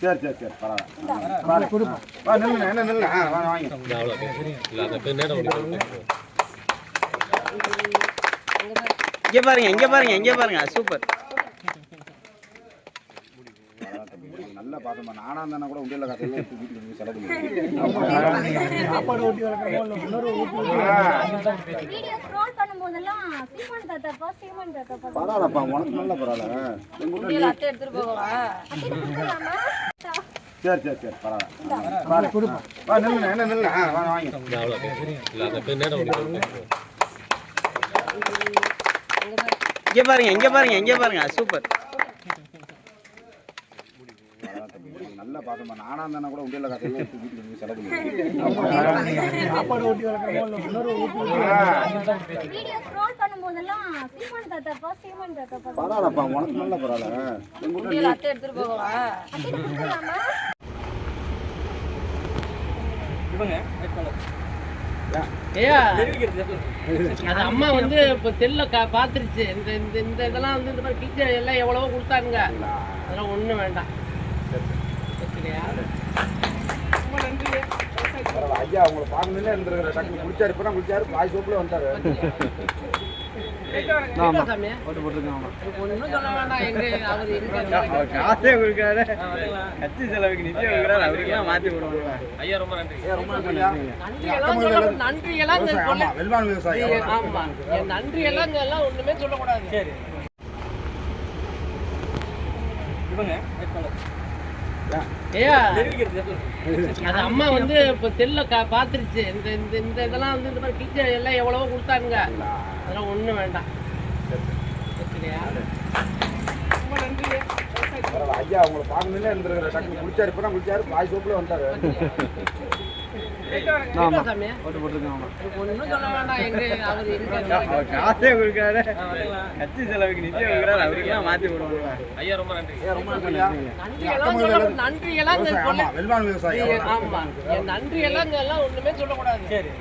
சரி சரி சரி பரவாயில்ல. வா நில்லுங்க, என்ன நில்லுங்க. வாங்க. இங்கே பாருங்க சூப்பர். நல்லா பார்த்தோம். நானா இருந்தா கூட உண்டியல்ல காசு எல்லாம் எடுத்து வீட்டுக்கு போய் செலவு சாப்பாடு ஊட்டி வளர்க்குறோம் இன்னொரு வீடியோ ஸ்க்ரோல் பண்ணும்போதெல்லாம் சீமன் தாத்தா பரவாயில்லப்பா, உனக்கு நல்ல பரவாயில்ல. அத்தை எடுத்துட்டு போவா சரி சரி சரி பரவாயில்ல. வா நில்லுங்க, என்ன நில்லுங்க. வாங்க. இங்கே பாருங்க சூப்பர். நல்லா பார்த்தோம். நானா இருந்தா கூட உண்டியல்ல காசு எல்லாம் எடுத்து வீட்டுக்கு போய் செலவு சாப்பாடு ஊட்டி வளர்க்குறோம் இன்னொரு வீடியோ ஸ்க்ரோல் பண்ணும்போதெல்லாம் சீமன் தாத்தா பரவாயில்லப்பா, உனக்கு நல்ல பரவாயில்ல. அத்தை எடுத்துட்டு போவா அது அம்மா வந்து இப்போ செல்ல பார்த்துருச்சு. இந்த இதெல்லாம் வந்து இந்த மாதிரி டீச்சர் எல்லாம் எவ்வளவோ கொடுத்தாங்க. அதெல்லாம் ஒன்றும் வேண்டாம். ரொம்ப நன்றி ஐயா. உங்களை பார்க்கணும்னே இருந்துருக்கிற டக்கு குளிச்சாரு. இப்போ குளிச்சாரு, பாய் சோப்புல வந்தாரு. ஒன்றும் சொல்ல வேண்டாம். காசே கொடுக்காரு, கட்சி செலவுக்கு நிச்சயம் கொடுக்குறாரு. அவருக்கெல்லாம் மாற்றி விடுவாங்க. ஐயா ரொம்ப நன்றி. நன்றி எல்லாம் வெல்வான் விவசாயி. ஆமா, நன்றி எல்லாம் எல்லாம் ஒண்ணுமே சொல்லக்கூடாது. சரி அது அம்மா வந்து இப்போ செல்ல பார்த்துருச்சு. இந்த இதெல்லாம் வந்து இந்த மாதிரி டீச்சர் எல்லாம் எவ்வளவோ கொடுத்தாங்க. அதெல்லாம் ஒன்றும் வேண்டாம். ரொம்ப நன்றி ஐயா. உங்களை பார்க்கணும்னே இருந்துருக்கிற டக்கு குளிச்சாரு. இப்போ குளிச்சாரு, பாய் சோப்புல வந்தாரு. ஒன்றும் சொல்ல வேண்டாம். காசே கொடுக்காரு, கட்சி செலவுக்கு நிச்சயம் கொடுக்குறாரு. அவருக்கெல்லாம் மாற்றி விடுவாங்க. ஐயா ரொம்ப நன்றி. நன்றி எல்லாம் வெல்வான் விவசாயி. ஆமா, நன்றி எல்லாம் எல்லாம் ஒண்ணுமே சொல்லக்கூடாது. சரி